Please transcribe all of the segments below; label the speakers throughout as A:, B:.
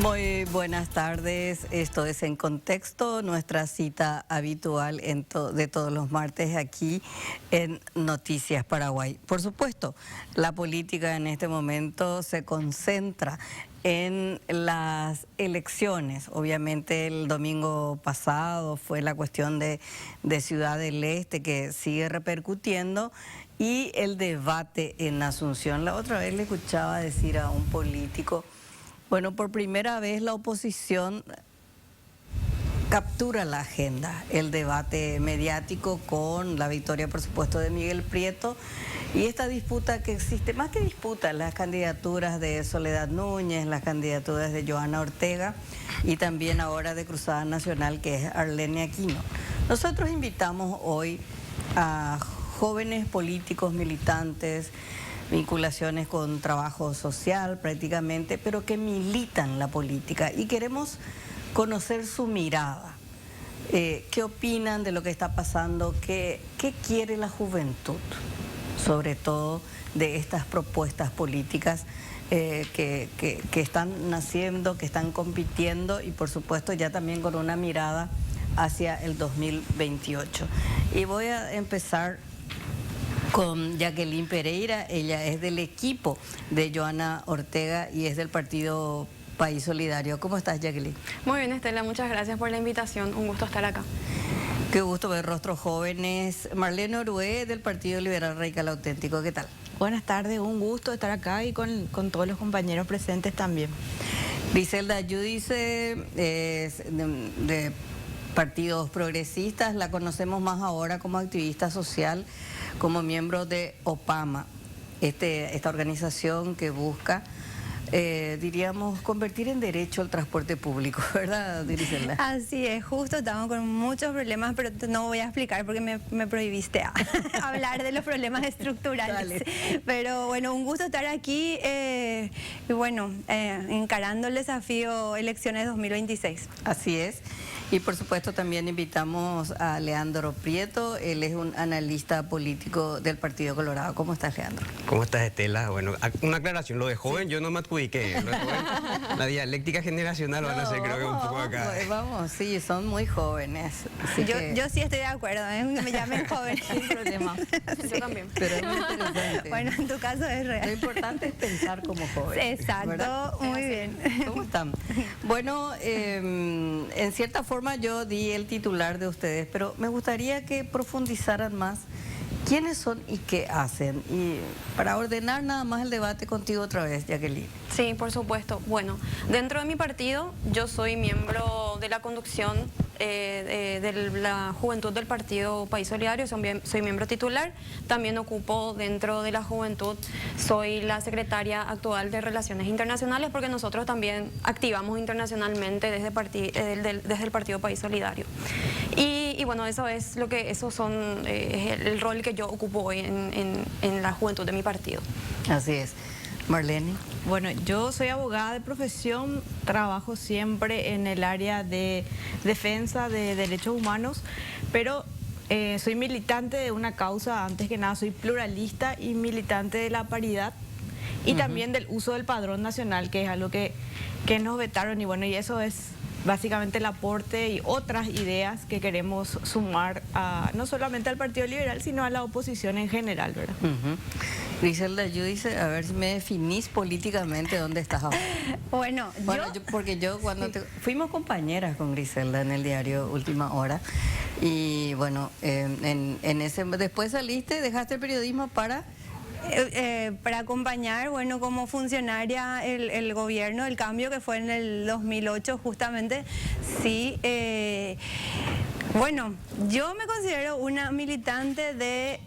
A: Muy buenas tardes, esto es En Contexto, nuestra cita habitual de todos los martes aquí en Noticias Paraguay. Por supuesto, la política en este momento se concentra en las elecciones. Obviamente el domingo pasado fue la cuestión de Ciudad del Este que sigue repercutiendo y el debate en Asunción. La otra vez le escuchaba decir a un político: bueno, por primera vez la oposición captura la agenda, el debate mediático con la victoria, por supuesto, de Miguel Prieto y esta disputa que existe, más que disputa, las candidaturas de Soledad Núñez, las candidaturas de Johanna Ortega y también ahora de Cruzada Nacional, que es Arlene Aquino. Nosotros invitamos hoy a jóvenes políticos, militantes, vinculaciones con trabajo social prácticamente, pero que militan la política y queremos conocer su mirada. ¿Qué opinan de lo que está pasando? ¿Qué quiere la juventud? Sobre todo de estas propuestas políticas que están naciendo, que están compitiendo y por supuesto ya también con una mirada hacia el 2028. Y voy a empezar con Jacqueline Pereira. Ella es del equipo de Johanna Ortega y es del partido País Solidario. ¿Cómo estás, Jacqueline?
B: Muy bien, Estela, muchas gracias por la invitación, un gusto estar acá.
A: Qué gusto ver rostros jóvenes. Marlene Orué, del Partido Liberal Radical Auténtico, ¿qué tal?
C: Buenas tardes, un gusto estar acá y con todos los compañeros presentes también.
A: Griselda Giudice, es de Partidos Progresistas, la conocemos más ahora como activista social, como miembro de OPAMA, esta organización que busca, diríamos, convertir en derecho el transporte público, ¿verdad, Griselda?
D: Así es, justo estamos con muchos problemas, pero no voy a explicar porque me prohibiste a hablar de los problemas estructurales.
A: Dale.
D: Pero bueno, un gusto estar aquí y bueno, encarando el desafío elecciones 2026.
A: Así es. Y por supuesto también invitamos a Leandro Prieto, él es un analista político del Partido Colorado. ¿Cómo estás, Leandro?
E: ¿Cómo estás, Estela? Bueno, una aclaración, lo de joven yo no me adjudiqué, lo de joven, la dialéctica generacional van a hacer, creo que un poco acá.
A: Vamos, sí, son muy jóvenes.
D: Yo sí estoy de acuerdo, me llamen joven.
A: Sin problema.
B: Sí. Yo también.
A: Pero es muy interesante.
D: Bueno, en tu caso es real.
A: Lo importante es pensar como joven.
D: Exacto,
A: ¿verdad?
D: muy bien.
A: ¿Cómo están? Bueno, en cierta forma yo di el titular de ustedes, pero me gustaría que profundizaran más quiénes son y qué hacen. Y para ordenar nada más el debate contigo otra vez, Jacqueline.
B: Sí, por supuesto. Bueno, dentro de mi partido yo soy miembro de la conducción de la juventud del partido País Solidario, soy miembro titular, también ocupo dentro de la juventud, soy la secretaria actual de Relaciones Internacionales porque nosotros también activamos internacionalmente desde el partido País Solidario. Y bueno, es el rol que yo ocupo hoy en la juventud de mi partido.
A: Así es. Marlene.
C: Bueno, yo soy abogada de profesión, trabajo siempre en el área de defensa de derechos humanos, pero soy militante de una causa, antes que nada soy pluralista y militante de la paridad y también del uso del padrón nacional, que es algo que nos vetaron y bueno, y eso es básicamente el aporte y otras ideas que queremos sumar no solamente al Partido Liberal, sino a la oposición en general, ¿verdad?
A: Griselda, yo dice, a ver si me definís políticamente dónde estás ahora.
D: Bueno,
A: porque yo cuando fuimos compañeras con Griselda en el diario Última Hora y bueno, después saliste, dejaste el periodismo para
D: acompañar, bueno, como funcionaria el gobierno, el cambio que fue en el 2008 justamente, sí. Bueno, yo me considero una militante de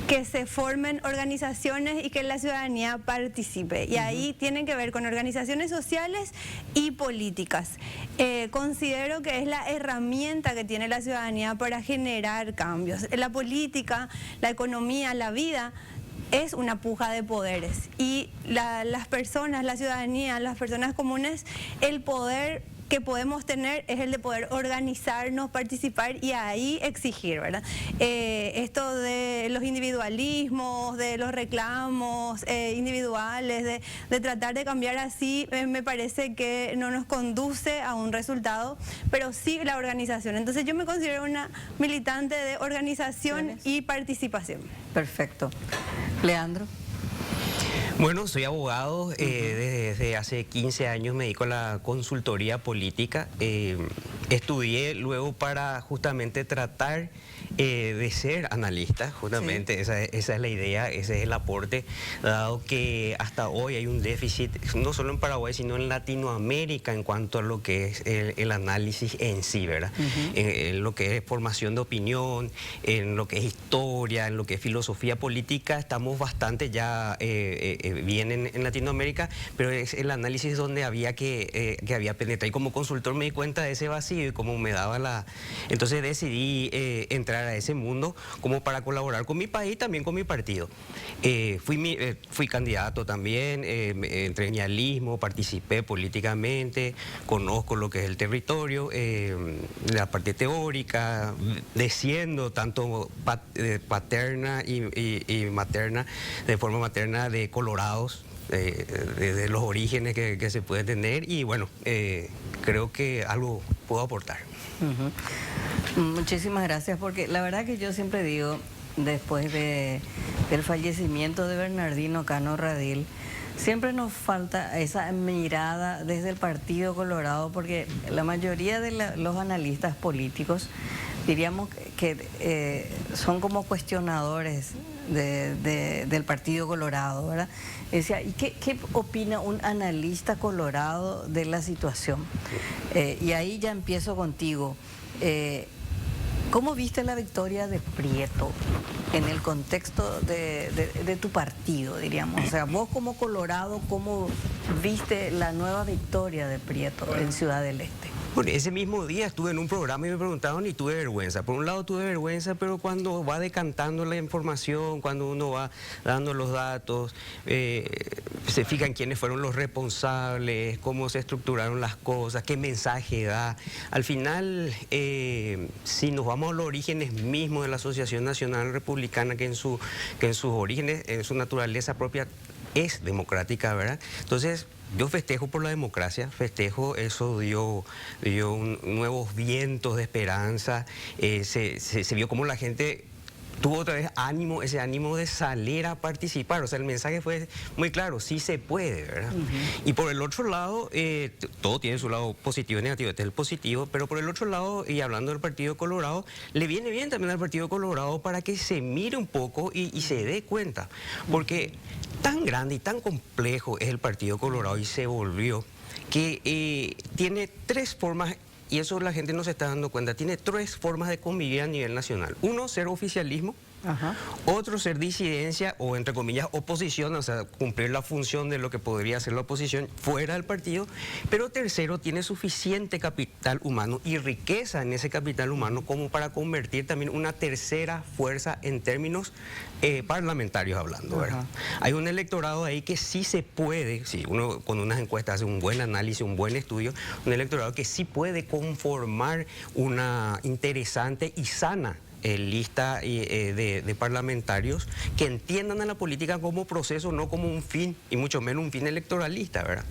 D: que se formen organizaciones y que la ciudadanía participe. Y ahí tienen que ver con organizaciones sociales y políticas. Considero que es la herramienta que tiene la ciudadanía para generar cambios. La política, la economía, la vida es una puja de poderes y las personas, la ciudadanía, las personas comunes, el poder que podemos tener es el de poder organizarnos, participar y ahí exigir, ¿verdad? Esto de los individualismos, de los reclamos individuales, de tratar de cambiar así, me parece que no nos conduce a un resultado, pero sí la organización. Entonces yo me considero una militante de organización y participación.
A: Perfecto. Leandro.
E: Bueno, soy abogado, desde hace 15 años me dedico a la consultoría política. Estudié luego para justamente tratar de ser analista, justamente, sí. esa es la idea, ese es el aporte, dado que hasta hoy hay un déficit, no solo en Paraguay, sino en Latinoamérica en cuanto a lo que es el análisis en sí, ¿verdad? En lo que es formación de opinión, en lo que es historia, en lo que es filosofía política, estamos bastante ya bien en Latinoamérica, pero es el análisis donde había que había penetrar. Y como consultor me di cuenta de ese vacío y cómo me daba la... Entonces decidí entrar a ese mundo como para colaborar con mi país y también con mi partido. Fui candidato también, entré en ñalismo, participé políticamente, conozco lo que es el territorio, la parte teórica, desciendo tanto paterna y materna, de forma materna, de colorados, de los orígenes que se puede tener, y bueno, creo que algo puedo aportar.
A: Muchísimas gracias, porque la verdad que yo siempre digo, después del fallecimiento de Bernardino Cano Radil, siempre nos falta esa mirada desde el Partido Colorado, porque la mayoría de los analistas políticos, diríamos que son como cuestionadores del Partido Colorado, ¿verdad? Decía, ¿y qué opina un analista colorado de la situación? Y ahí ya empiezo contigo. ¿Cómo viste la victoria de Prieto en el contexto de tu partido, diríamos? O sea, vos como colorado, ¿cómo viste la nueva victoria de Prieto en Ciudad del Este?
E: Bueno, ese mismo día estuve en un programa y me preguntaron y tuve vergüenza. Por un lado tuve vergüenza, pero cuando va decantando la información, cuando uno va dando los datos, se fijan quiénes fueron los responsables, cómo se estructuraron las cosas, qué mensaje da. Al final, si nos vamos a los orígenes mismos de la Asociación Nacional Republicana, que en sus orígenes, en su naturaleza propia, es democrática, ¿verdad? Entonces, yo festejo por la democracia, eso dio nuevos vientos de esperanza, se vio como la gente tuvo otra vez ese ánimo de salir a participar. O sea, el mensaje fue muy claro, sí se puede, ¿verdad? Y por el otro lado, todo tiene su lado positivo y negativo, este es el positivo, pero por el otro lado, y hablando del Partido Colorado, le viene bien también al Partido Colorado para que se mire un poco y se dé cuenta, porque tan grande y tan complejo es el Partido Colorado y se volvió, que tiene tres formas. Y eso la gente no se está dando cuenta. Tiene tres formas de convivir a nivel nacional. Uno, ser oficialismo. Otro, ser disidencia o, entre comillas, oposición, o sea, cumplir la función de lo que podría ser la oposición fuera del partido. Pero tercero, tiene suficiente capital humano y riqueza en ese capital humano como para convertir también una tercera fuerza en términos parlamentarios hablando, ¿verdad? Hay un electorado ahí que sí se puede, si uno con unas encuestas hace un buen análisis, un buen estudio, un electorado que sí puede conformar una interesante y sana lista de parlamentarios que entiendan a la política como proceso, no como un fin, y mucho menos un fin electoralista, ¿verdad?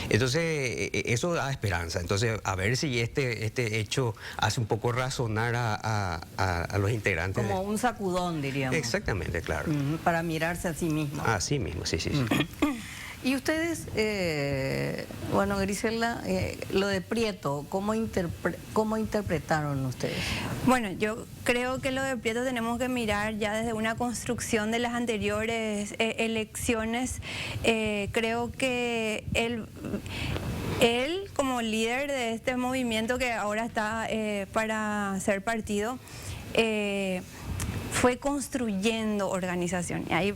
E: Entonces, eso da esperanza. Entonces, a ver si este hecho hace un poco razonar a los integrantes.
A: Como un sacudón, diríamos.
E: Exactamente, claro.
A: Para mirarse a sí mismo.
E: A sí mismo, sí.
A: Y ustedes, bueno, Griselda, lo de Prieto, ¿cómo interpretaron ustedes?
D: Bueno, yo creo que lo de Prieto tenemos que mirar ya desde una construcción de las anteriores elecciones. Creo que él como líder de este movimiento que ahora está para ser partido, fue construyendo organización. Y ahí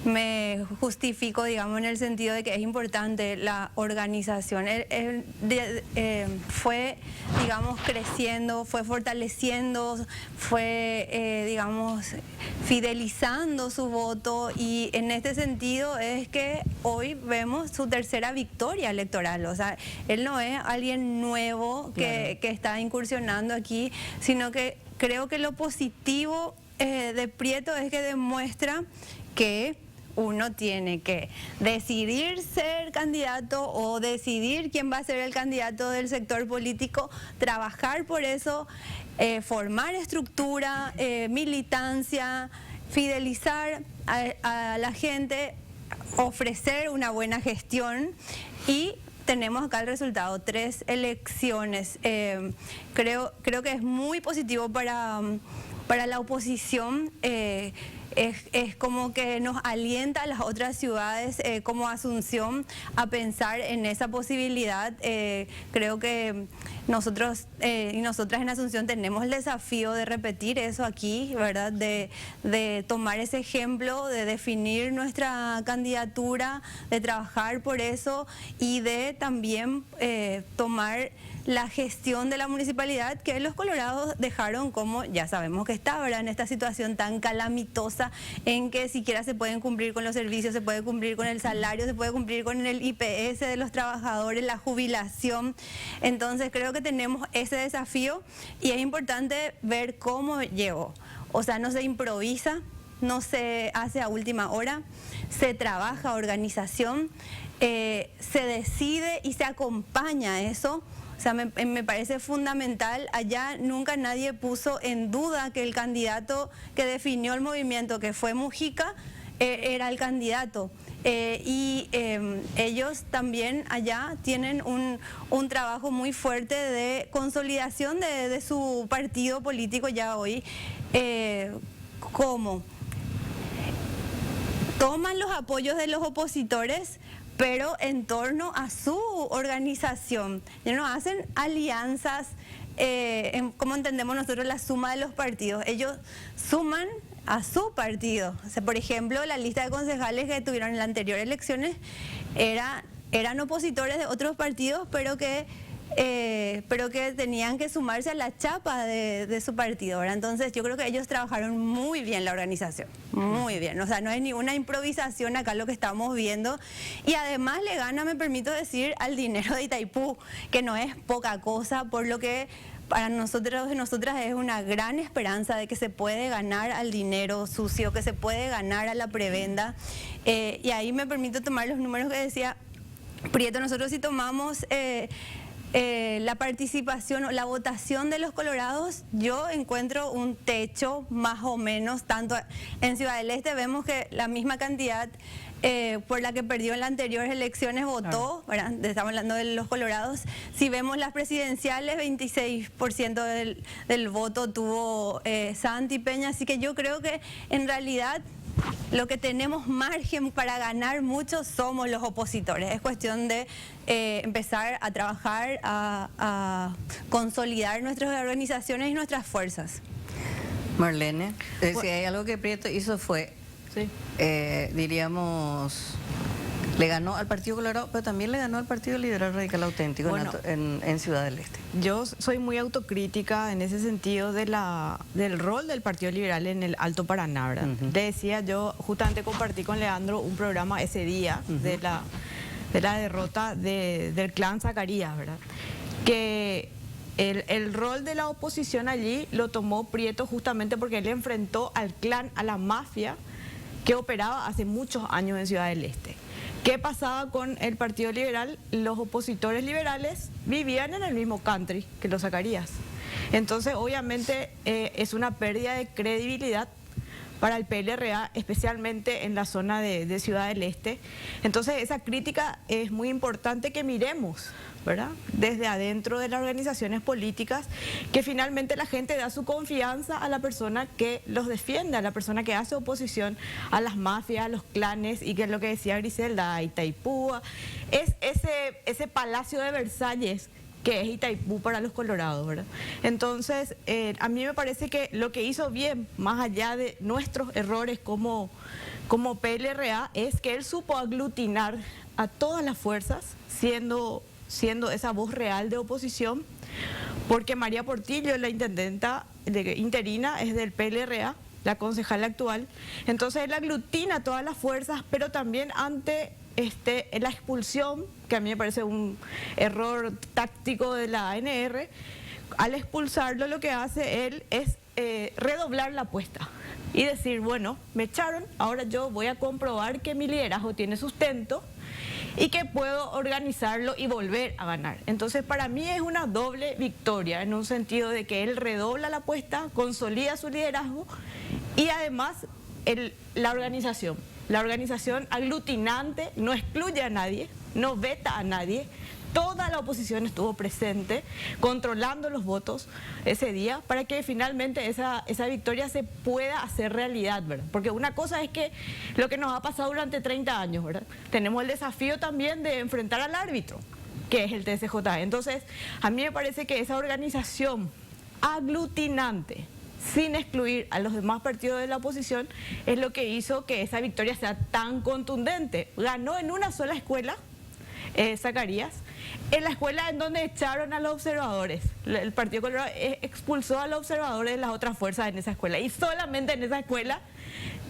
D: me justifico, digamos, en el sentido de que es importante la organización. Fue, digamos, creciendo, fue fortaleciendo, fue, digamos, fidelizando su voto, y en este sentido es que hoy vemos su tercera victoria electoral. O sea, él no es alguien nuevo que está incursionando aquí, sino que creo que lo positivo de Prieto es que demuestra que uno tiene que decidir ser candidato o decidir quién va a ser el candidato del sector político, trabajar por eso, formar estructura, militancia, fidelizar a la gente, ofrecer una buena gestión, y tenemos acá el resultado, 3 elecciones. Creo que es muy positivo para la oposición. Es como que nos alienta a las otras ciudades como Asunción a pensar en esa posibilidad. Creo que nosotros y nosotras en Asunción tenemos el desafío de repetir eso aquí, ¿verdad? De tomar ese ejemplo, de definir nuestra candidatura, de trabajar por eso, y de también tomar la gestión de la municipalidad, que los colorados dejaron, como ya sabemos que está, ¿verdad?, en esta situación tan calamitosa, en que siquiera se pueden cumplir con los servicios, se puede cumplir con el salario, se puede cumplir con el IPS de los trabajadores, la jubilación. Entonces creo que tenemos ese desafío, y es importante ver cómo llegó. O sea, no se improvisa, no se hace a última hora, se trabaja organización, se decide y se acompaña a eso. O sea, me parece fundamental. Allá nunca nadie puso en duda que el candidato que definió el movimiento, que fue Mujica, era el candidato. Ellos también allá tienen un trabajo muy fuerte de consolidación de su partido político ya hoy. ¿Cómo? Toman los apoyos de los opositores, pero en torno a su organización. Ya no hacen alianzas, como entendemos nosotros la suma de los partidos. Ellos suman a su partido. O sea, por ejemplo, la lista de concejales que tuvieron en las anteriores elecciones eran opositores de otros partidos, pero que tenían que sumarse a la chapa de su partido, ¿verdad? Entonces yo creo que ellos trabajaron muy bien la organización, muy bien. O sea, no es ninguna improvisación acá lo que estamos viendo, y además le gana, me permito decir, al dinero de Itaipú, que no es poca cosa, por lo que para nosotros y nosotras es una gran esperanza de que se puede ganar al dinero sucio, que se puede ganar a la prebenda. Y ahí me permito tomar los números que decía Prieto. Nosotros si tomamos la participación o la votación de los colorados, yo encuentro un techo más o menos. Tanto en Ciudad del Este vemos que la misma cantidad por la que perdió en las anteriores elecciones votó, ¿verdad? Estamos hablando de los colorados. Si vemos las presidenciales, 26% del voto tuvo Santi Peña, así que yo creo que en realidad lo que tenemos margen para ganar mucho somos los opositores. Es cuestión de empezar a trabajar, a consolidar nuestras organizaciones y nuestras fuerzas.
A: Marlene, si hay algo que Prieto hizo fue, diríamos, le ganó al Partido Colorado, pero también le ganó al Partido Liberal Radical Auténtico,
C: bueno,
A: en Ciudad del Este.
C: Yo soy muy autocrítica en ese sentido del rol del Partido Liberal en el Alto Paraná, ¿verdad? Le decía, yo justamente compartí con Leandro un programa ese día de la derrota del clan Zacarías, ¿verdad? Que el rol de la oposición allí lo tomó Prieto justamente porque él enfrentó al clan, a la mafia que operaba hace muchos años en Ciudad del Este. ¿Qué pasaba con el Partido Liberal? Los opositores liberales vivían en el mismo country que los Zacarías. Entonces, obviamente, es una pérdida de credibilidad para el PLRA, especialmente en la zona de Ciudad del Este. Entonces, esa crítica es muy importante que miremos, ¿verdad?, desde adentro de las organizaciones políticas, que finalmente la gente da su confianza a la persona que los defiende, a la persona que hace oposición a las mafias, a los clanes, y que es lo que decía Griselda, a Itaipú, es ese palacio de Versalles que es Itaipú para los colorados, ¿verdad? Entonces, a mí me parece que lo que hizo bien, más allá de nuestros errores como PLRA, es que él supo aglutinar a todas las fuerzas, siendo esa voz real de oposición, porque María Portillo, la intendenta interina, es del PLRA, la concejala actual. Entonces él aglutina a todas las fuerzas, pero también ante la expulsión, que a mí me parece un error táctico de la ANR, al expulsarlo lo que hace él es redoblar la apuesta y decir, bueno, me echaron, ahora yo voy a comprobar que mi liderazgo tiene sustento y que puedo organizarlo y volver a ganar. Entonces, para mí es una doble victoria, en un sentido de que él redobla la apuesta, consolida su liderazgo y además la organización aglutinante no excluye a nadie, no veta a nadie. Toda la oposición estuvo presente, controlando los votos ese día, para que finalmente esa victoria se pueda hacer realidad, ¿verdad? Porque una cosa es que lo que nos ha pasado durante 30 años, ¿verdad? Tenemos el desafío también de enfrentar al árbitro, que es el TSJE. Entonces, a mí me parece que esa organización aglutinante, sin excluir a los demás partidos de la oposición, es lo que hizo que esa victoria sea tan contundente. Ganó en una sola escuela, Zacarías, en la escuela en donde echaron a los observadores. El Partido Colorado expulsó a los observadores de las otras fuerzas en esa escuela, y solamente en esa escuela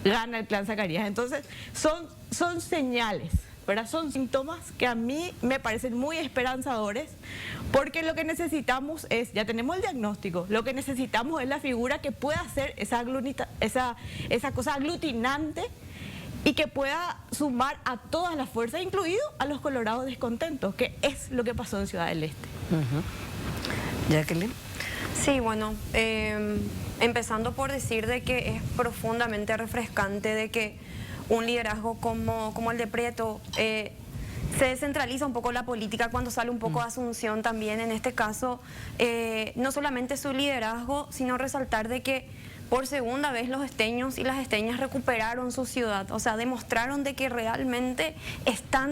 C: gana el clan Zacarías. Entonces son señales, ¿verdad? Son síntomas que a mí me parecen muy esperanzadores, porque lo que necesitamos es, ya tenemos el diagnóstico, lo que necesitamos es la figura que pueda hacer esa cosa aglutinante y que pueda sumar a todas las fuerzas, incluido a los colorados descontentos, que es lo que pasó en Ciudad del Este.
A: Jacqueline.
B: Sí, bueno, empezando por decir de que es profundamente refrescante de que un liderazgo como el de Prieto se descentraliza un poco la política cuando sale un poco de Asunción también. En este caso, no solamente su liderazgo, sino resaltar de que por segunda vez los esteños y las esteñas recuperaron su ciudad, o sea, demostraron de que realmente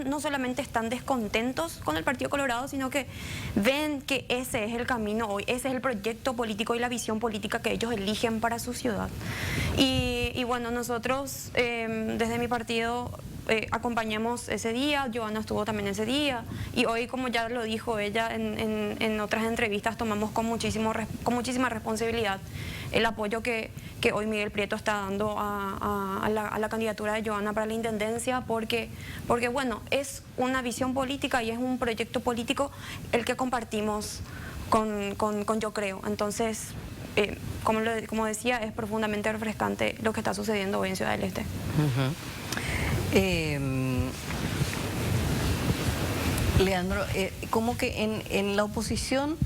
B: no solamente están descontentos con el Partido Colorado, sino que ven que ese es el camino hoy, ese es el proyecto político y la visión política que ellos eligen para su ciudad. Y bueno, nosotros desde mi partido acompañamos ese día, Joana estuvo también ese día, y hoy, como ya lo dijo ella en otras entrevistas, tomamos con muchísima responsabilidad el apoyo que hoy Miguel Prieto está dando a la candidatura de Joana para la intendencia, porque bueno, es una visión política y es un proyecto político el que compartimos con Yo Creo. Entonces, como decía, es profundamente refrescante lo que está sucediendo hoy en Ciudad del Este.
A: Leandro, como que en la oposición,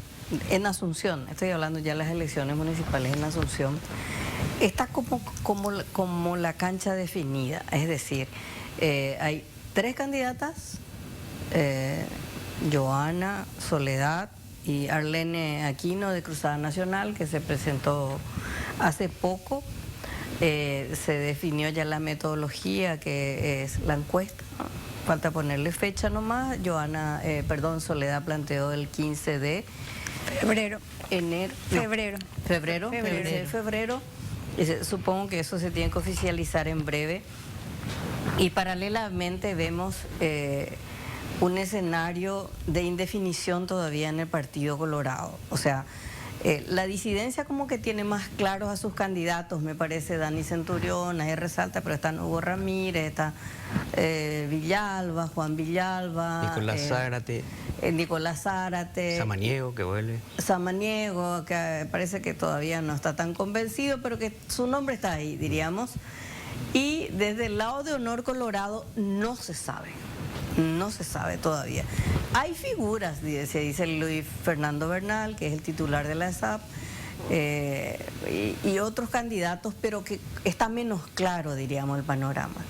A: en Asunción, estoy hablando ya de las elecciones municipales en Asunción, está como la cancha definida, es decir, hay 3 candidatas, Joana, Soledad y Arlene Aquino de Cruzada Nacional, que se presentó hace poco. Se definió ya la metodología, que es la encuesta, falta ponerle fecha nomás. Soledad planteó el 15 de
D: Febrero.
A: Febrero. Supongo que eso se tiene que oficializar en breve. Y paralelamente vemos un escenario de indefinición todavía en el Partido Colorado. O sea, la disidencia como que tiene más claros a sus candidatos, me parece. Dani Centurión, ahí resalta, pero está Hugo Ramírez, está Villalba, Juan Villalba, Nicolás Zárate,
E: Samaniego, que vuelve.
A: Samaniego, que parece que todavía no está tan convencido, pero que su nombre está ahí, diríamos. Y desde el lado de Honor Colorado no se sabe todavía. Hay figuras, se dice Luis Fernando Bernal, que es el titular de la ESAP, y otros candidatos, pero que está menos claro, diríamos, el panorama.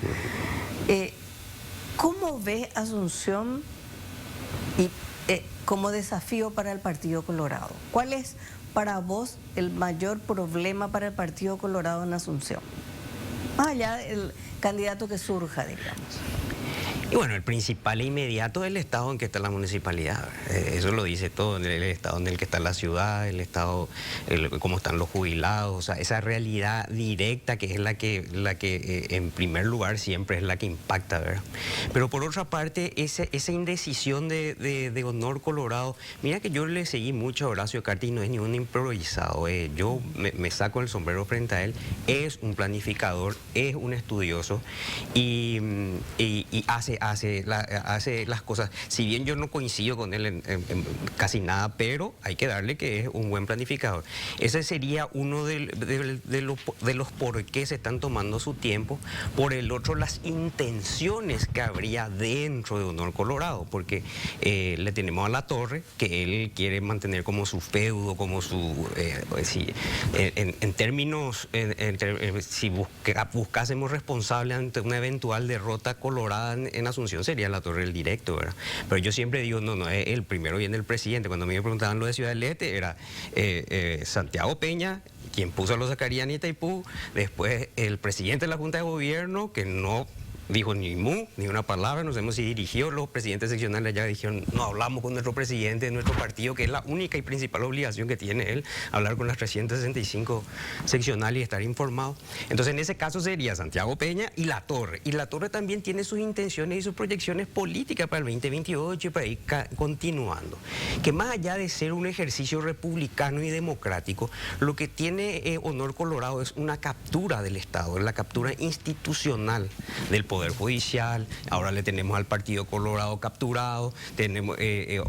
A: ¿Cómo ve Asunción como desafío para el Partido Colorado? ¿Cuál es para vos el mayor problema para el Partido Colorado en Asunción? Más allá del candidato que surja, digamos.
E: Y bueno, el principal e inmediato es el estado en que está la municipalidad. Eso lo dice todo, el estado en el que está la ciudad, el estado, cómo están los jubilados, o sea, esa realidad directa que es la que en primer lugar siempre es la que impacta, ¿verdad? Pero por otra parte, esa indecisión de Honor Colorado, mira que yo le seguí mucho a Horacio Cartes y no es ningún improvisado. Yo me saco el sombrero frente a él, es un planificador, es un estudioso y hace las cosas. Si bien yo no coincido con él en casi nada, pero hay que darle que es un buen planificador. Ese sería uno de los por qué se están tomando su tiempo. Por el otro, las intenciones que habría dentro de Honor Colorado, porque le tenemos a Latorre, que él quiere mantener como su feudo, como su... en términos, si buscásemos responsable ante una eventual derrota colorada en Asunción, sería Latorre el directo, ¿verdad? Pero yo siempre digo, no, el primero viene el presidente. Cuando a mí me preguntaban lo de Ciudad del Este, era Santiago Peña, quien puso a los Zacariani y Itaipú, después el presidente de la Junta de Gobierno, que no dijo ni mu, ni una palabra, no sabemos si dirigió, los presidentes seccionales allá dijeron, no hablamos con nuestro presidente de nuestro partido, que es la única y principal obligación que tiene él, hablar con las 365 seccionales y estar informado. Entonces en ese caso sería Santiago Peña y Latorre. Y Latorre también tiene sus intenciones y sus proyecciones políticas para el 2028 y para ir continuando. Que más allá de ser un ejercicio republicano y democrático, lo que tiene Honor Colorado es una captura del Estado, es la captura institucional del Poder Judicial. Ahora le tenemos al Partido Colorado capturado,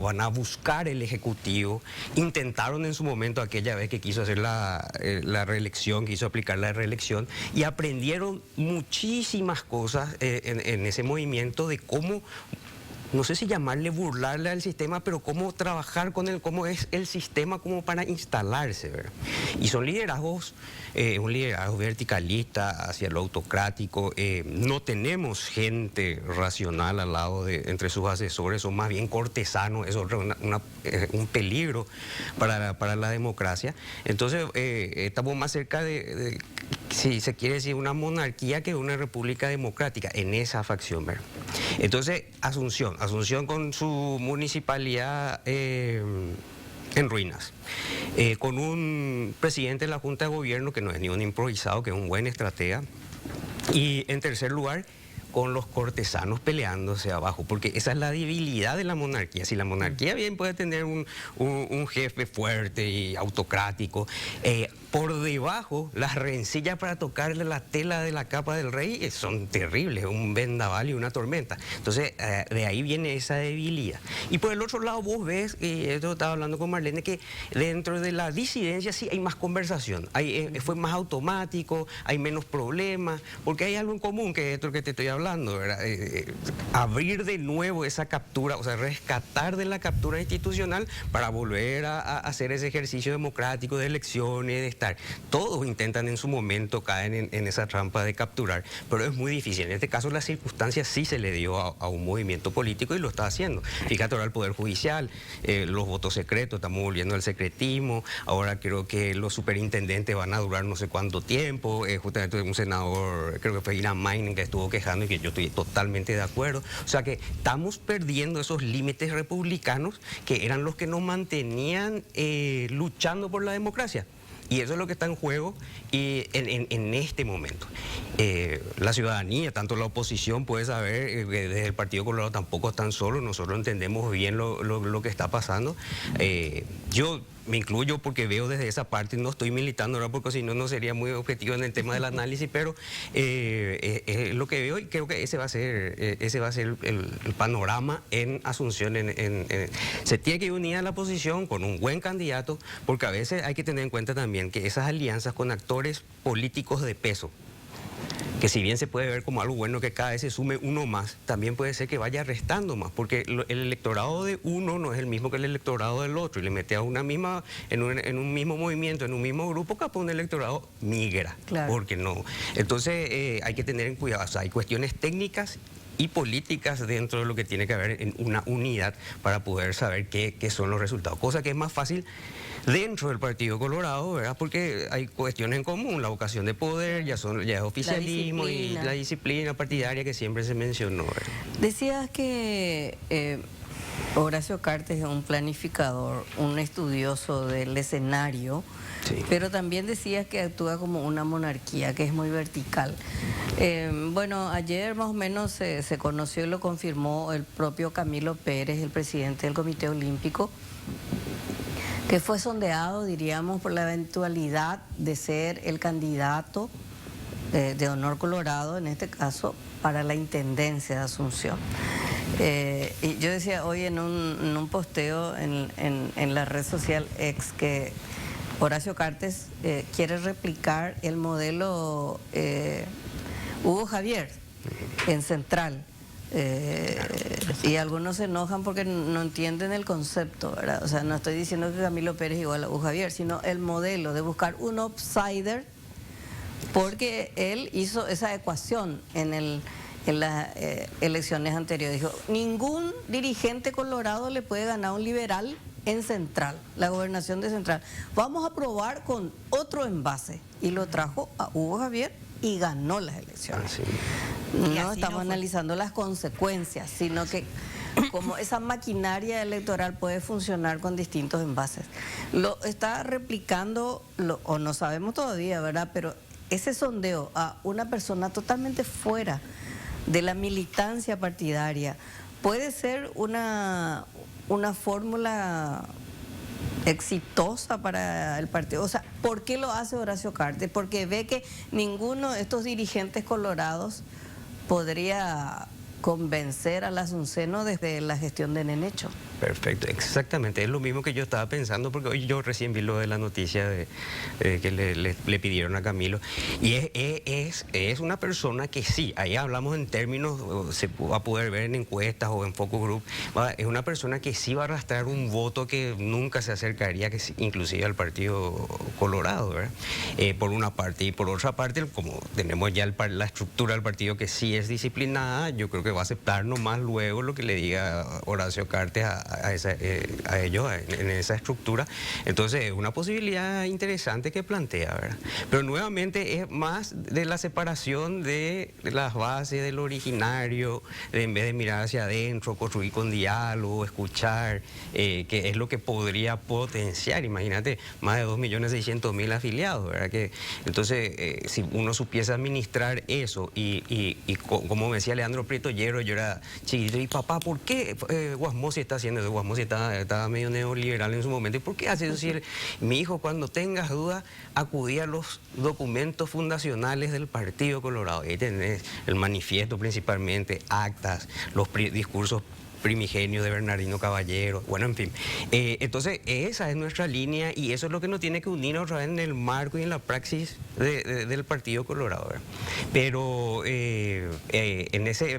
E: van a buscar el Ejecutivo. Intentaron en su momento, aquella vez que quiso hacer la reelección, quiso aplicar la reelección, y aprendieron muchísimas cosas en ese movimiento de cómo, no sé si llamarle burlarle al sistema, pero cómo trabajar con él, cómo es el sistema como para instalarse, ¿verdad? Y son liderazgos, un liderazgo verticalista hacia lo autocrático. No tenemos gente racional al lado entre sus asesores, son más bien cortesanos, es un peligro para la democracia. Entonces estamos más cerca de, si se quiere decir, una monarquía que una república democrática en esa facción, ¿verdad? Entonces, Asunción con su municipalidad en ruinas, con un presidente de la Junta de Gobierno que no es ni un improvisado, que es un buen estratega, y en tercer lugar, con los cortesanos peleándose abajo, porque esa es la debilidad de la monarquía. Si la monarquía bien puede tener un jefe fuerte y autocrático, por debajo las rencillas para tocarle la tela de la capa del rey son terribles, un vendaval y una tormenta. Entonces de ahí viene esa debilidad. Y por el otro lado vos ves, esto estaba hablando con Marlene, que dentro de la disidencia sí hay más conversación, fue más automático, hay menos problemas, porque hay algo en común, que es esto que te estoy hablando, ¿verdad? Abrir de nuevo esa captura, o sea, rescatar de la captura institucional para volver a hacer ese ejercicio democrático de elecciones, de estar. Todos intentan en su momento, caen en esa trampa de capturar, pero es muy difícil. En este caso la circunstancia sí se le dio a un movimiento político y lo está haciendo. Fíjate ahora el Poder Judicial, los votos secretos, estamos volviendo al secretismo, ahora creo que los superintendentes van a durar no sé cuánto tiempo, justamente un senador, creo que fue Irán Mainen, que estuvo quejando y que yo estoy totalmente de acuerdo. O sea que estamos perdiendo esos límites republicanos que eran los que nos mantenían luchando por la democracia. Y eso es lo que está en juego en este momento. La ciudadanía, tanto la oposición, puede saber que desde el Partido Colorado tampoco están solos, nosotros entendemos bien lo que está pasando. Yo me incluyo porque veo desde esa parte, no estoy militando ahora porque si no, no sería muy objetivo en el tema del análisis, pero lo que veo y creo que ese va a ser el panorama en Asunción. Se tiene que unir a la oposición con un buen candidato, porque a veces hay que tener en cuenta también que esas alianzas con actores políticos de peso, que si bien se puede ver como algo bueno que cada vez se sume uno más, también puede ser que vaya restando más, porque el electorado de uno no es el mismo que el electorado del otro, y le mete a una misma, en un mismo movimiento, en un mismo grupo, capaz un electorado migra,
A: claro.
E: Porque no. Entonces hay que tener en cuidado, o sea, hay cuestiones técnicas y políticas dentro de lo que tiene que haber en una unidad para poder saber qué son los resultados. Cosa que es más fácil dentro del Partido Colorado, ¿verdad? Porque hay cuestiones en común, la vocación de poder, ya es oficialismo y la disciplina partidaria que siempre se mencionó, ¿verdad?
A: Decías que Horacio Cartes es un planificador, un estudioso del escenario,
E: Sí.
A: pero también decías que actúa como una monarquía, que es muy vertical. Bueno, ayer más o menos se conoció y lo confirmó el propio Camilo Pérez, el presidente del Comité Olímpico, que fue sondeado, diríamos, por la eventualidad de ser el candidato de Honor Colorado, en este caso, para la Intendencia de Asunción. Y yo decía hoy en un posteo en la red social X que Horacio Cartes quiere replicar el modelo Hugo Javier en Central. Y algunos se enojan porque no entienden el concepto, ¿verdad? O sea, no estoy diciendo que Camilo Pérez es igual a Hugo Javier, sino el modelo de buscar un outsider, porque él hizo esa ecuación en las elecciones anteriores. Dijo, ningún dirigente colorado le puede ganar a un liberal en Central, la gobernación de Central. Vamos a probar con otro envase. Y lo trajo a Hugo Javier y ganó las elecciones.
E: Sí.
A: No estamos analizando las consecuencias, sino que como esa maquinaria electoral puede funcionar con distintos envases. Lo está replicando, o no sabemos todavía, ¿verdad? Pero ese sondeo a una persona totalmente fuera de la militancia partidaria puede ser una fórmula exitosa para el partido. O sea, ¿por qué lo hace Horacio Cartes? Porque ve que ninguno de estos dirigentes colorados podría convencer al asunceno desde la gestión de Nenecho.
E: Perfecto, exactamente, es lo mismo que yo estaba pensando, porque hoy yo recién vi lo de la noticia que le pidieron a Camilo, y es una persona que sí, ahí hablamos en términos, se va a poder ver en encuestas o en focus group, es una persona que sí va a arrastrar un voto que nunca se acercaría, inclusive al Partido Colorado, ¿verdad? Por una parte, y por otra parte, como tenemos ya la estructura del partido que sí es disciplinada, yo creo que va a aceptar nomás luego lo que le diga Horacio Cartes a ellos en esa estructura. Entonces es una posibilidad interesante que plantea, ¿verdad? Pero nuevamente es más de la separación de las bases del originario, en vez de mirar hacia adentro, construir con diálogo, escuchar, que es lo que podría potenciar. Imagínate, más de 2.600.000 afiliados, ¿verdad? Entonces, si uno supiese administrar eso y como me decía Leandro Prieto Hierro, yo era chiquito, y papá, ¿por qué Guasmosi está haciendo eso? Guasmosi estaba medio neoliberal en su momento. ¿Y por qué hace eso? Si mi hijo, cuando tengas dudas, acudía a los documentos fundacionales del Partido Colorado. Ahí tenés el manifiesto principalmente, actas, los discursos primigenios de Bernardino Caballero, bueno, en fin. Entonces, esa es nuestra línea y eso es lo que nos tiene que unir otra vez en el marco y en la praxis del Partido Colorado, ¿verdad? Pero,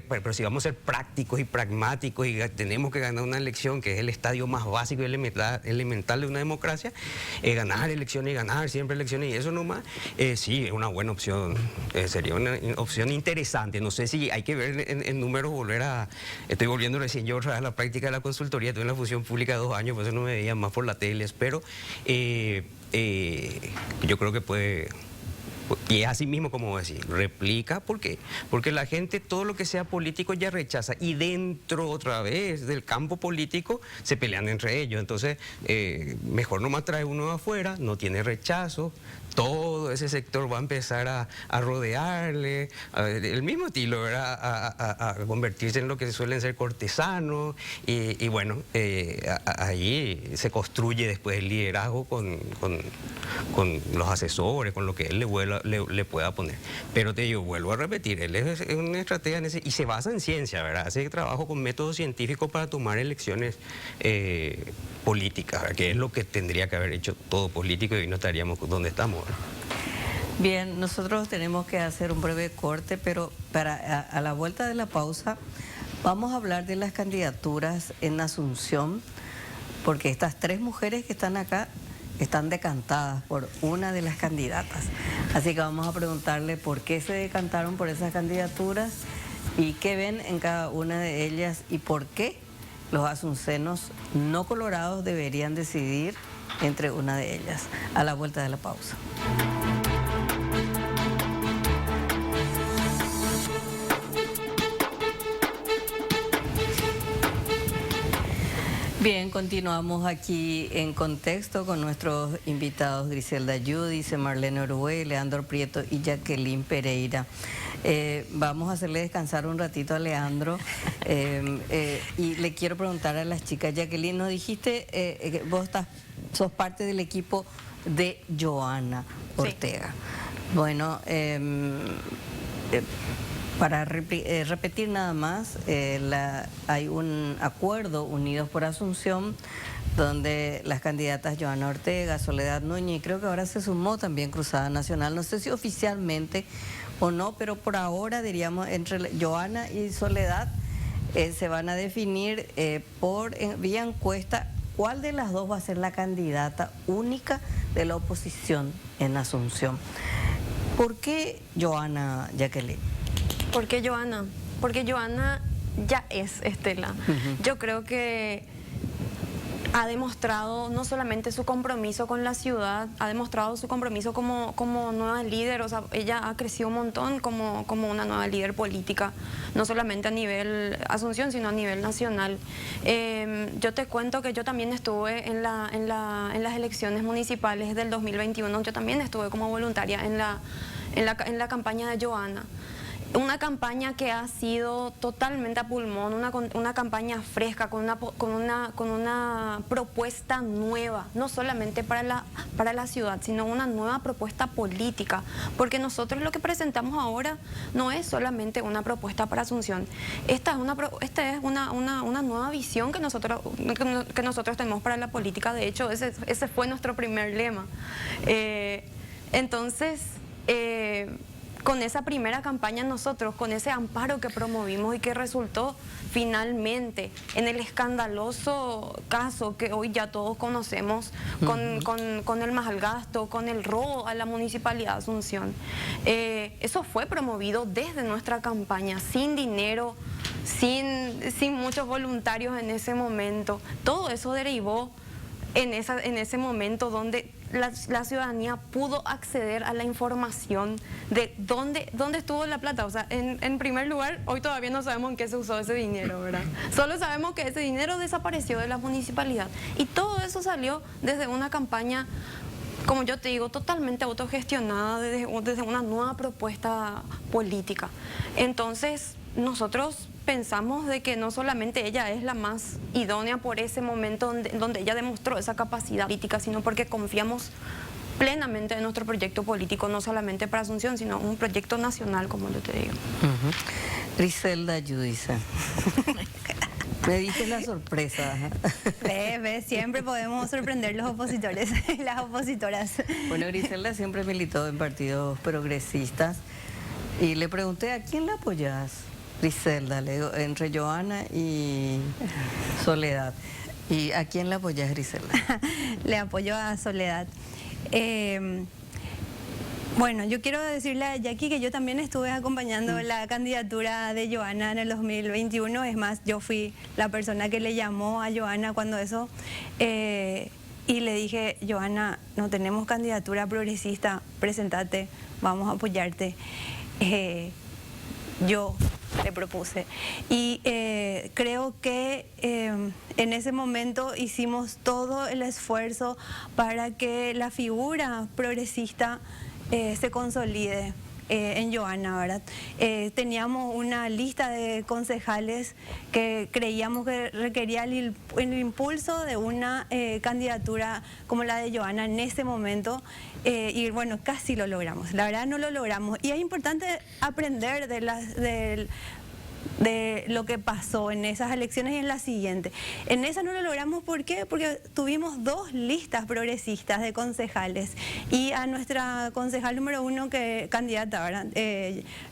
E: pero si vamos a ser prácticos y pragmáticos y tenemos que ganar una elección, que es el estadio más básico y elemental de una democracia, ganar elecciones y ganar siempre elecciones y eso nomás, sí, es una buena opción, sería una opción interesante. No sé si hay que ver en números, estoy volviendo recién yo otra vez a la práctica de la consultoría, tuve en la función pública 2 años, por eso no me veía más por la tele, pero yo creo que puede. Y es así mismo como decir, replica, ¿por qué? Porque la gente todo lo que sea político ya rechaza y dentro otra vez del campo político se pelean entre ellos, entonces mejor nomás trae uno de afuera, no tiene rechazo, todo ese sector va a empezar a rodearle, el mismo estilo, ¿verdad? A convertirse en lo que suelen ser cortesanos y bueno, ahí se construye después el liderazgo con los asesores, con lo que él le pueda poner. Pero te digo, vuelvo a repetir, él es una estratega y se basa en ciencia, ¿verdad? Hace trabajo con métodos científicos para tomar elecciones políticas, ¿verdad? Que es lo que tendría que haber hecho todo político y no estaríamos donde estamos, ¿verdad?
A: Bien, nosotros tenemos que hacer un breve corte, pero a la vuelta de la pausa vamos a hablar de las candidaturas en Asunción, porque estas 3 mujeres que están acá están decantadas por una de las candidatas. Así que vamos a preguntarle por qué se decantaron por esas candidaturas ¿Y qué ven en cada una de ellas y por qué los asuncenos no colorados deberían decidir entre una de ellas? A la vuelta de la pausa. Bien, continuamos aquí en Contexto con nuestros invitados Griselda Giudice, Marlene Orué, Leandro Prieto y Jacqueline Pereira. Vamos a hacerle descansar un ratito a Leandro y le quiero preguntar a las chicas. Jacqueline, nos dijiste que vos sos parte del equipo de Joana Ortega. Sí. Bueno, para repetir nada más, hay un acuerdo Unidos por Asunción donde las candidatas Joana Ortega, Soledad Núñez, y creo que ahora se sumó también Cruzada Nacional, no sé si oficialmente o no, pero por ahora diríamos entre Joana y Soledad se van a definir vía encuesta cuál de las dos va a ser la candidata única de la oposición en Asunción. ¿Por qué Joana, Jacqueline?
B: ¿Por qué Joana? Porque Joana ya es Estela. Yo creo que ha demostrado no solamente su compromiso con la ciudad, ha demostrado su compromiso como nueva líder. O sea, ella ha crecido un montón como una nueva líder política, no solamente a nivel Asunción, sino a nivel nacional. Yo te cuento que yo también estuve en las elecciones municipales del 2021, yo también estuve como voluntaria en la campaña de Joana. Una campaña que ha sido totalmente a pulmón, una campaña fresca, con una propuesta nueva, no solamente para la ciudad, sino una nueva propuesta política, porque nosotros lo que presentamos ahora no es solamente una propuesta para Asunción, esta es una nueva visión que nosotros tenemos para la política. De hecho, ese fue nuestro primer lema. Con esa primera campaña nosotros, con ese amparo que promovimos y que resultó finalmente en el escandaloso caso que hoy ya todos conocemos, con el Majalgasto, con el robo a la Municipalidad de Asunción, eso fue promovido desde nuestra campaña, sin dinero, sin muchos voluntarios en ese momento. Todo eso derivó en ese momento donde la ciudadanía pudo acceder a la información de dónde estuvo la plata. O sea, en primer lugar, hoy todavía no sabemos en qué se usó ese dinero, ¿verdad? Solo sabemos que ese dinero desapareció de la municipalidad. Y todo eso salió desde una campaña, como yo te digo, totalmente autogestionada, desde una nueva propuesta política. Entonces, nosotros pensamos de que no solamente ella es la más idónea por ese momento donde ella demostró esa capacidad política, sino porque confiamos plenamente en nuestro proyecto político, no solamente para Asunción, sino un proyecto nacional, como yo te digo.
A: Griselda Giudice. Me diste la sorpresa.
D: Siempre podemos sorprender los opositores, las opositoras.
A: Bueno, Griselda siempre militó en partidos progresistas y le pregunté, ¿a quién la apoyás? Griselda, le digo, entre Joana y Soledad. ¿Y a quién le apoyás, Griselda?
D: Le apoyo a Soledad. Bueno, yo quiero decirle a Jackie que yo también estuve acompañando la candidatura de Joana en el 2021. Es más, yo fui la persona que le llamó a Joana cuando eso. Y le dije, Joana, no tenemos candidatura progresista, presentate, vamos a apoyarte. Yo le propuse y creo que en ese momento hicimos todo el esfuerzo para que la figura progresista se consolide en Joana, ¿verdad? Teníamos una lista de concejales que creíamos que requería el impulso de una candidatura como la de Joana en ese momento. Y bueno, casi lo logramos, la verdad no lo logramos. Y es importante aprender de lo que pasó en esas elecciones y en la siguiente. En esa no lo logramos, ¿por qué? Porque tuvimos 2 listas progresistas de concejales y a nuestra concejal número 1 candidata, ¿verdad?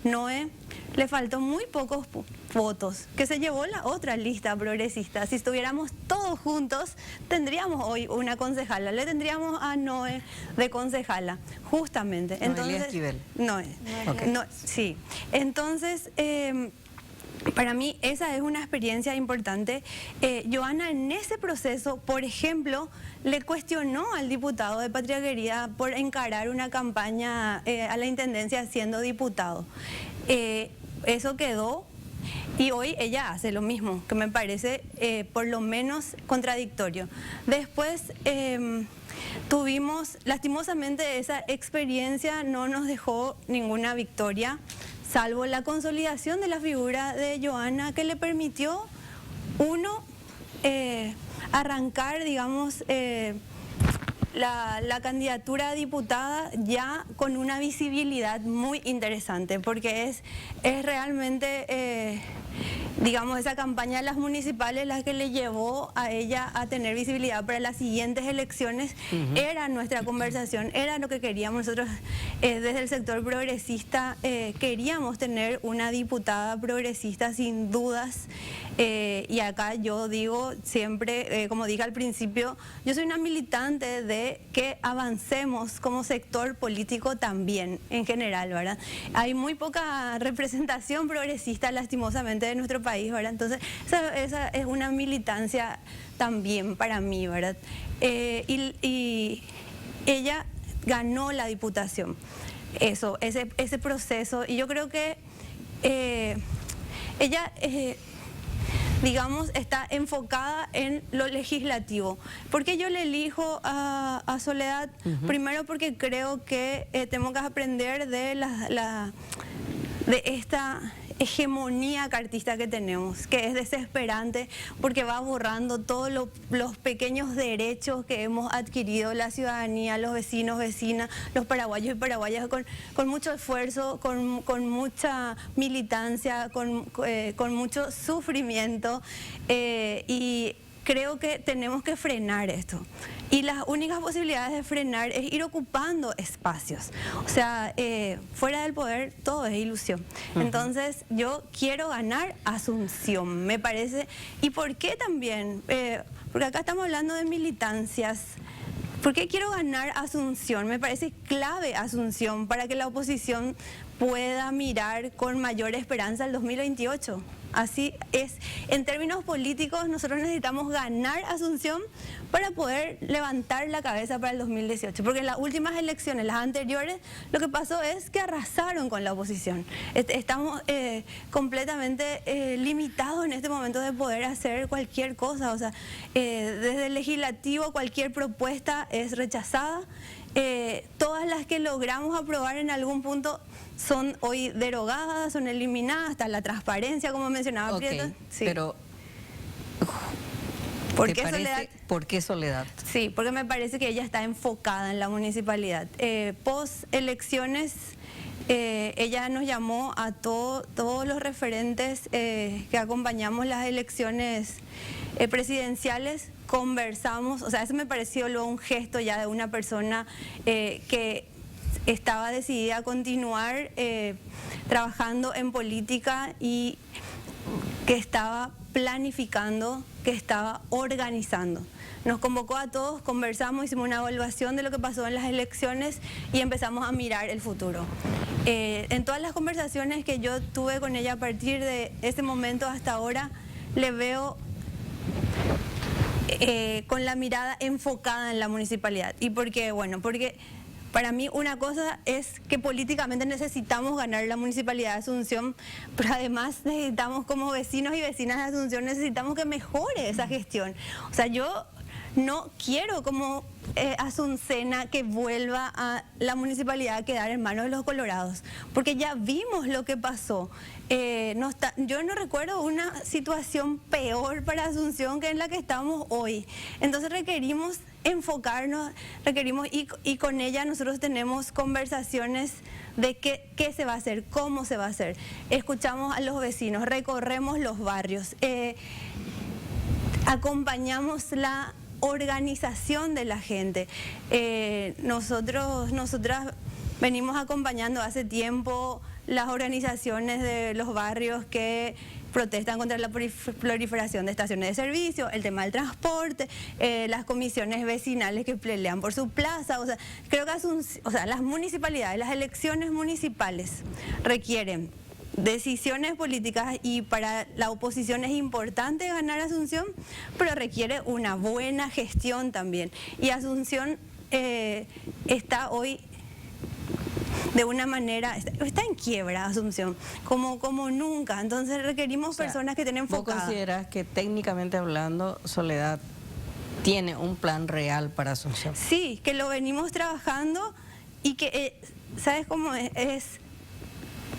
D: Noé, le faltó muy pocos votos, que se llevó la otra lista progresista. Si estuviéramos todos juntos, tendríamos hoy una concejala, le tendríamos a Noé de concejala, justamente.
A: Entonces, Esquivel.
D: Noé. Okay. No, sí. Entonces, Para mí esa es una experiencia importante. Johanna en ese proceso, por ejemplo, le cuestionó al diputado de Patria Querida por encarar una campaña a la intendencia siendo diputado. Eso quedó y hoy ella hace lo mismo, que me parece por lo menos contradictorio. Después tuvimos, lastimosamente esa experiencia no nos dejó ninguna victoria, salvo la consolidación de la figura de Johanna, que le permitió, uno, arrancar, digamos, la candidatura a diputada ya con una visibilidad muy interesante, porque es realmente, digamos, esa campaña de las municipales la que le llevó a ella a tener visibilidad para las siguientes elecciones. Era nuestra conversación, era lo que queríamos nosotros desde el sector progresista, queríamos tener una diputada progresista sin dudas, y acá yo digo siempre, como dije al principio, yo soy una militante de que avancemos como sector político también, en general, ¿verdad? Hay muy poca representación progresista, lastimosamente, de nuestro país, ¿verdad? Entonces, esa es una militancia también para mí, ¿verdad? Y ella ganó la diputación. Ese proceso, y yo creo que ella... digamos, está enfocada en lo legislativo. ¿Por qué yo le elijo a Soledad? Primero porque creo que tenemos que aprender de de esta hegemonía cartista que tenemos, que es desesperante porque va borrando todos los pequeños derechos que hemos adquirido la ciudadanía, los vecinos, vecinas, los paraguayos y paraguayas con mucho esfuerzo, con mucha militancia, con mucho sufrimiento, y creo que tenemos que frenar esto. Y las únicas posibilidades de frenar es ir ocupando espacios. O sea, fuera del poder todo es ilusión. Entonces yo quiero ganar Asunción, me parece. ¿Y por qué también? Porque acá estamos hablando de militancias. ¿Por qué quiero ganar Asunción? Me parece clave Asunción para que la oposición pueda mirar con mayor esperanza el 2028. Así es. En términos políticos, nosotros necesitamos ganar Asunción para poder levantar la cabeza para el 2018. Porque en las últimas elecciones, las anteriores, lo que pasó es que arrasaron con la oposición. Estamos completamente limitados en este momento de poder hacer cualquier cosa. O sea, desde el legislativo cualquier propuesta es rechazada. Todas las que logramos aprobar en algún punto son hoy derogadas, son eliminadas, hasta la transparencia, como mencionaba Prieto. Sí.
A: Pero
D: ¿por qué Soledad?
A: ¿Por qué Soledad?
D: Sí, porque me parece que ella está enfocada en la municipalidad. Post elecciones, ella nos llamó a todos los referentes que acompañamos las elecciones presidenciales, conversamos, o sea, eso me pareció luego un gesto ya de una persona que estaba decidida a continuar trabajando en política y que estaba planificando, que estaba organizando. Nos convocó a todos, conversamos, hicimos una evaluación de lo que pasó en las elecciones y empezamos a mirar el futuro. En todas las conversaciones que yo tuve con ella a partir de ese momento hasta ahora, le veo con la mirada enfocada en la municipalidad. ¿Y por qué? Bueno, porque para mí una cosa es que políticamente necesitamos ganar la Municipalidad de Asunción, pero además necesitamos, como vecinos y vecinas de Asunción, necesitamos que mejore esa gestión. O sea, yo no quiero como Asuncena que vuelva a la municipalidad a quedar en manos de los colorados, porque ya vimos lo que pasó. Yo no recuerdo una situación peor para Asunción que en la que estamos hoy. Entonces requerimos enfocarnos, y con ella nosotros tenemos conversaciones de qué se va a hacer, cómo se va a hacer. Escuchamos a los vecinos, recorremos los barrios, acompañamos la organización de la gente. Nosotras venimos acompañando hace tiempo las organizaciones de los barrios que protestan contra la proliferación de estaciones de servicio, el tema del transporte, las comisiones vecinales que pelean por su plaza. O sea, creo que las municipalidades, las elecciones municipales requieren decisiones políticas y para la oposición es importante ganar Asunción, pero requiere una buena gestión también. Y Asunción está hoy de una manera, está en quiebra Asunción, como nunca. Entonces requerimos personas que estén enfocadas.
A: ¿Vos considerás que técnicamente hablando Soledad tiene un plan real para Asunción?
D: Sí, que lo venimos trabajando y que, ¿sabes cómo es? Es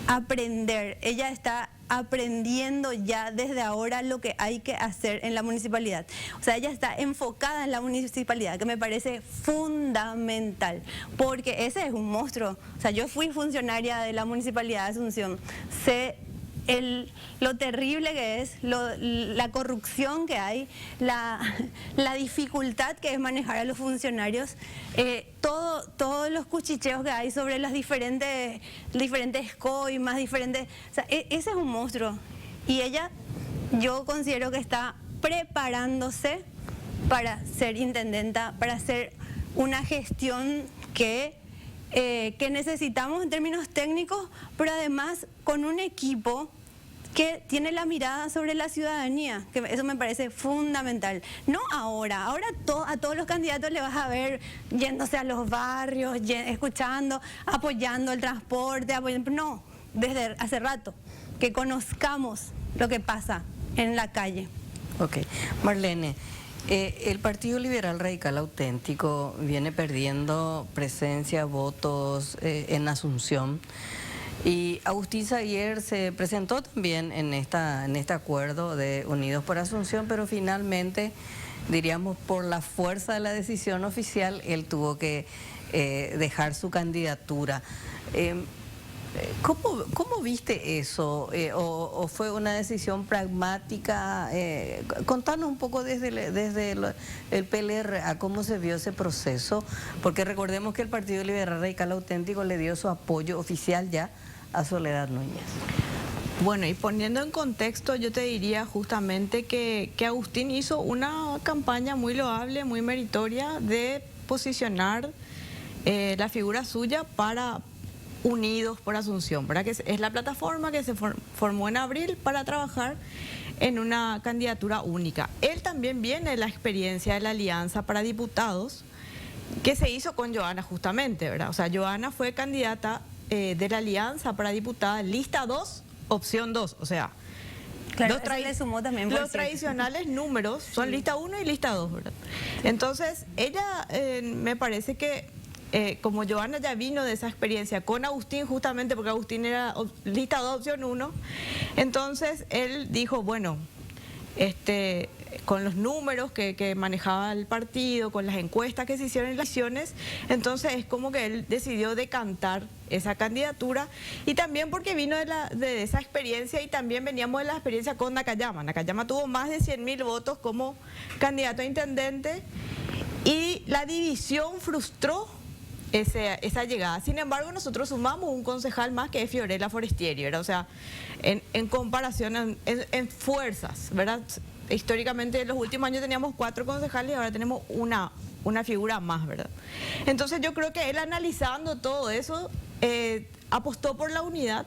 D: aprender. Ella está aprendiendo ya desde ahora lo que hay que hacer en la municipalidad. O sea, ella está enfocada en la municipalidad, que me parece fundamental, porque ese es un monstruo. O sea, yo fui funcionaria de la municipalidad de Asunción, sé lo terrible que es, la corrupción que hay, la dificultad que es manejar a los funcionarios, todos los cuchicheos que hay sobre las diferentes coimas, diferentes... O sea, ese es un monstruo. Y ella, yo considero que está preparándose para ser intendenta, para hacer una gestión que necesitamos en términos técnicos, pero además con un equipo que tiene la mirada sobre la ciudadanía, que eso me parece fundamental. No ahora, a todos los candidatos le vas a ver yéndose a los barrios, escuchando, apoyando el transporte, no, desde hace rato, que conozcamos lo que pasa en la calle.
A: Ok, Marlene, el Partido Liberal Radical Auténtico viene perdiendo presencia, votos en Asunción. Y Agustín Saguier se presentó también en este acuerdo de Unidos por Asunción, pero finalmente, diríamos, por la fuerza de la decisión oficial, él tuvo que dejar su candidatura. ¿Cómo viste eso? ¿O fue una decisión pragmática? Contanos un poco desde el PLR a cómo se vio ese proceso, porque recordemos que el Partido Liberal Radical Auténtico le dio su apoyo oficial ya a Soledad Núñez.
C: Bueno, y poniendo en contexto, yo te diría justamente que Agustín hizo una campaña muy loable, muy meritoria de posicionar la figura suya para Unidos por Asunción, ¿verdad? Que es la plataforma que se formó en abril para trabajar en una candidatura única. Él también viene de la experiencia de la alianza para diputados que se hizo con Johanna justamente, ¿verdad? O sea, Johanna fue candidata de la alianza para diputada lista 2, opción 2, o sea,
D: claro, le sumó también
C: los tradicionales números son lista 1 y lista 2, ¿verdad? Entonces, ella me parece que como Johanna ya vino de esa experiencia con Agustín, justamente porque Agustín era lista 2, opción 1, entonces él dijo, bueno, con los números que manejaba el partido, con las encuestas que se hicieron en las elecciones, entonces es como que él decidió decantar esa candidatura, y también porque vino de esa experiencia, y también veníamos de la experiencia con Nakayama. Nakayama tuvo más de 100.000 votos como candidato a intendente, y la división frustró esa llegada. Sin embargo, nosotros sumamos un concejal más, que es Fiorella Forestieri, ¿verdad? O sea, en comparación en fuerzas, ¿verdad? Históricamente en los últimos años teníamos 4 concejales y ahora tenemos una figura más, ¿verdad? Entonces yo creo que él, analizando todo eso, apostó por la unidad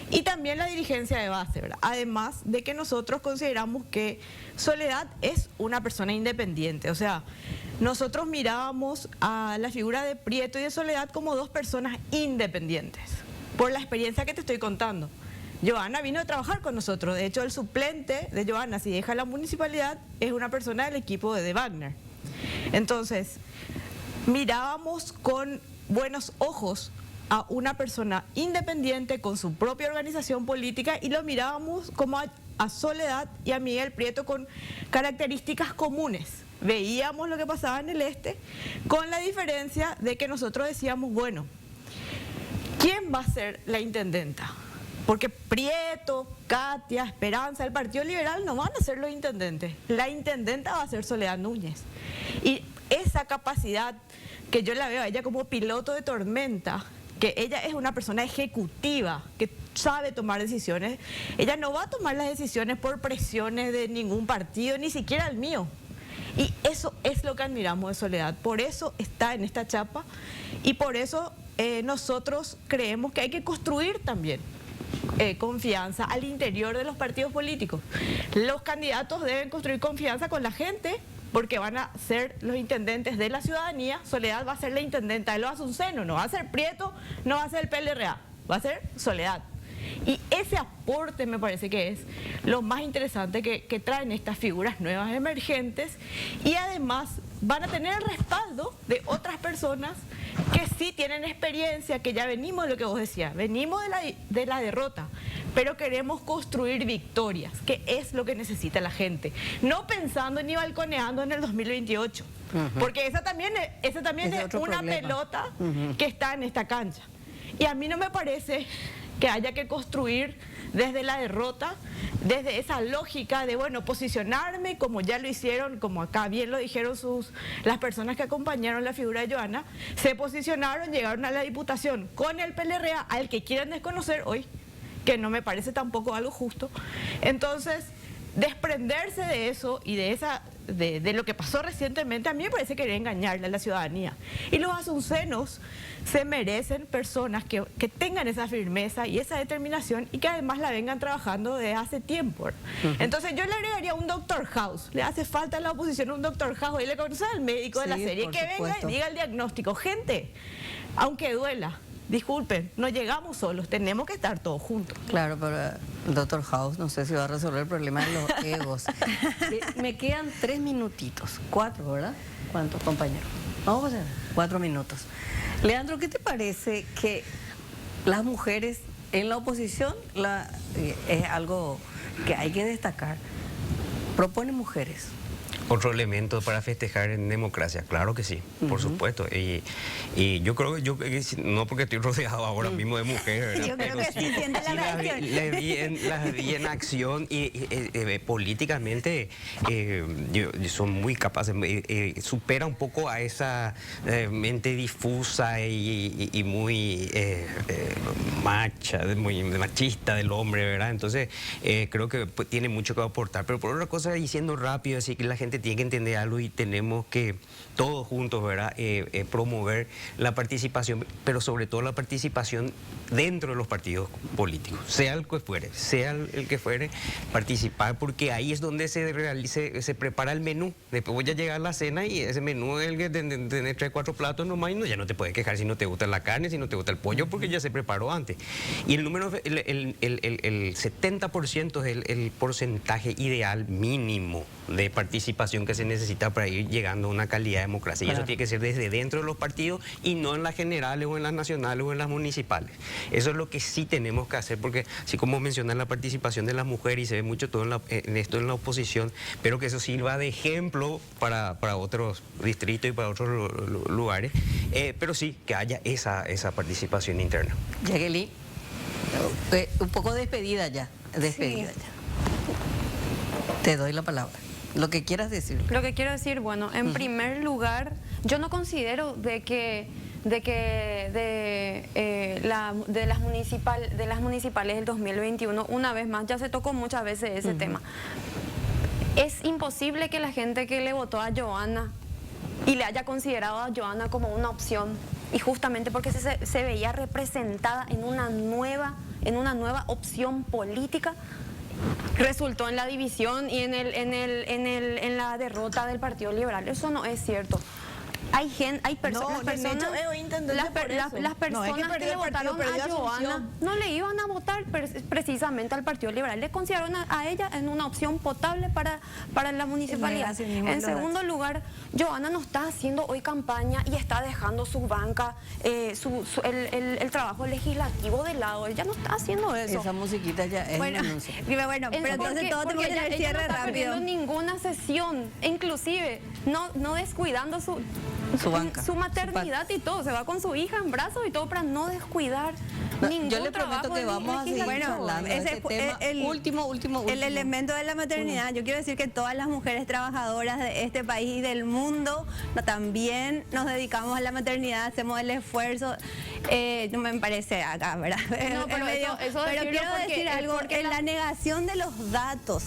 C: y también la dirigencia de base, ¿verdad? Además de que nosotros consideramos que Soledad es una persona independiente. O sea, nosotros mirábamos a la figura de Prieto y de Soledad como 2 personas independientes, por la experiencia que te estoy contando. Johanna vino a trabajar con nosotros. De hecho, el suplente de Johanna, si deja la municipalidad, es una persona del equipo de Wagner. Entonces, mirábamos con buenos ojos a una persona independiente con su propia organización política, y lo mirábamos como a Soledad y a Miguel Prieto con características comunes. Veíamos lo que pasaba en el este, con la diferencia de que nosotros decíamos, bueno, ¿quién va a ser la intendenta? Porque Prieto, Katia, Esperanza, el Partido Liberal no van a ser los intendentes. La intendenta va a ser Soledad Núñez. Y esa capacidad que yo la veo a ella como piloto de tormenta, que ella es una persona ejecutiva, que sabe tomar decisiones. Ella no va a tomar las decisiones por presiones de ningún partido, ni siquiera el mío. Y eso es lo que admiramos de Soledad. Por eso está en esta chapa, y por eso nosotros creemos que hay que construir también confianza al interior de los partidos políticos. Los candidatos deben construir confianza con la gente porque van a ser los intendentes de la ciudadanía. Soledad va a ser la intendenta de los Asuncenos, no va a ser Prieto, no va a ser el PLRA, va a ser Soledad. Y ese aporte me parece que es lo más interesante que traen estas figuras nuevas emergentes, y además van a tener el respaldo de otras personas que sí tienen experiencia, que ya venimos de lo que vos decías, venimos de la derrota, pero queremos construir victorias, que es lo que necesita la gente, no pensando ni balconeando en el 2028, porque esa también es una pelota que está en esta cancha. Y a mí no me parece que haya que construir desde la derrota, desde esa lógica de, bueno, posicionarme como ya lo hicieron, como acá bien lo dijeron las personas que acompañaron la figura de Johanna, se posicionaron, llegaron a la Diputación con el PLRA, al que quieren desconocer hoy, que no me parece tampoco algo justo. Entonces, desprenderse de eso y de lo que pasó recientemente, a mí me parece querer engañarle a la ciudadanía. Y los asuncenos se merecen personas que tengan esa firmeza y esa determinación, y que además la vengan trabajando desde hace tiempo. Entonces yo le agregaría un Dr. House. Le hace falta a la oposición un Dr. House, y le conoce al médico de la serie, que venga y diga el diagnóstico. Gente, aunque duela, disculpen, no llegamos solos, tenemos que estar todos juntos.
A: Claro, pero Dr. House no sé si va a resolver el problema de los egos. Me quedan 3 minutitos, 4, ¿verdad? ¿Cuántos, compañeros? Vamos a hacer 4 minutos. Leandro, ¿qué te parece que las mujeres en la oposición, es algo que hay que destacar, proponen mujeres?
E: Otro elemento para festejar en democracia, claro que sí, por supuesto. Y yo creo que no porque estoy rodeado ahora mismo de mujeres, ¿verdad?
D: Yo creo que sí siente la reacción.
E: Las vi en acción y políticamente son muy capaces, supera un poco a esa mente difusa y muy muy machista del hombre, ¿verdad? Entonces creo que tiene mucho que aportar. Pero por otra cosa, diciendo rápido, así que la gente tiene que entender algo, y tenemos que todos juntos, ¿verdad? Promover la participación, pero sobre todo la participación dentro de los partidos políticos, sea el que fuere, participar, porque ahí es donde se prepara el menú. Después voy a llegar a la cena y ese menú es el que tener 3 o 4 platos nomás, y ya no te puedes quejar si no te gusta la carne, si no te gusta el pollo, porque ya se preparó antes. Y el 70% es el porcentaje ideal mínimo de participación que se necesita para ir llegando a una calidad de democracia. Y eso tiene que ser desde dentro de los partidos, y no en las generales o en las nacionales o en las municipales. Eso es lo que sí tenemos que hacer, porque así como mencionan la participación de las mujeres, y se ve mucho todo en esto en la oposición, pero que eso sirva de ejemplo para otros distritos y para otros lugares, pero sí que haya esa participación interna.
A: Yagueli, un poco despedida ya. Te doy la palabra. Lo que quieras decir.
B: Lo que quiero decir, bueno, en primer lugar, yo no considero de las municipales del 2021, una vez más, ya se tocó muchas veces ese tema. Es imposible que la gente que le votó a Johanna y le haya considerado a Johanna como una opción, y justamente porque se veía representada en una nueva opción política, resultó en la división y en la derrota del Partido Liberal. Eso no es cierto. Hay personas que le votaron a Johanna no le iban a votar precisamente al Partido Liberal, le consideraron a ella en una opción potable para la municipalidad. En segundo lugar, Johanna no está haciendo hoy campaña y está dejando su banca, el trabajo legislativo de lado. Ella no está haciendo eso.
A: Esa musiquita ya es
D: bueno, pero entonces todo tenemos que tener cierre
B: no está
D: rápido.
B: perdiendo ninguna sesión, inclusive no descuidando su
A: banca,
B: su maternidad y todo, se va con su hija en brazos y todo para no descuidar ningún
A: yo le prometo que vamos a seguir hablando de este tema. Último.
D: El elemento de la maternidad, yo quiero decir que todas las mujeres trabajadoras de este país y del mundo también nos dedicamos a la maternidad, hacemos el esfuerzo, no me parece acá, ¿verdad?
B: No, pero
D: quiero decir algo, en la negación de los datos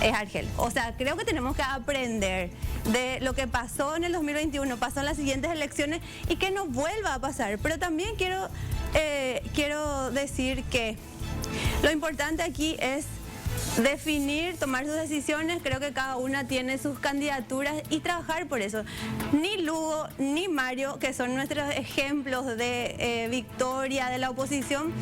D: es Argel. O sea, creo que tenemos que aprender de lo que pasó en el 2021, pasó en las siguientes elecciones, y que no vuelva a pasar. Pero también quiero decir que Lo importante aquí es definir, tomar sus decisiones. Creo que cada una tiene sus candidaturas y trabajar por eso. Ni Lugo ni Mario, que son nuestros ejemplos de victoria de la oposición.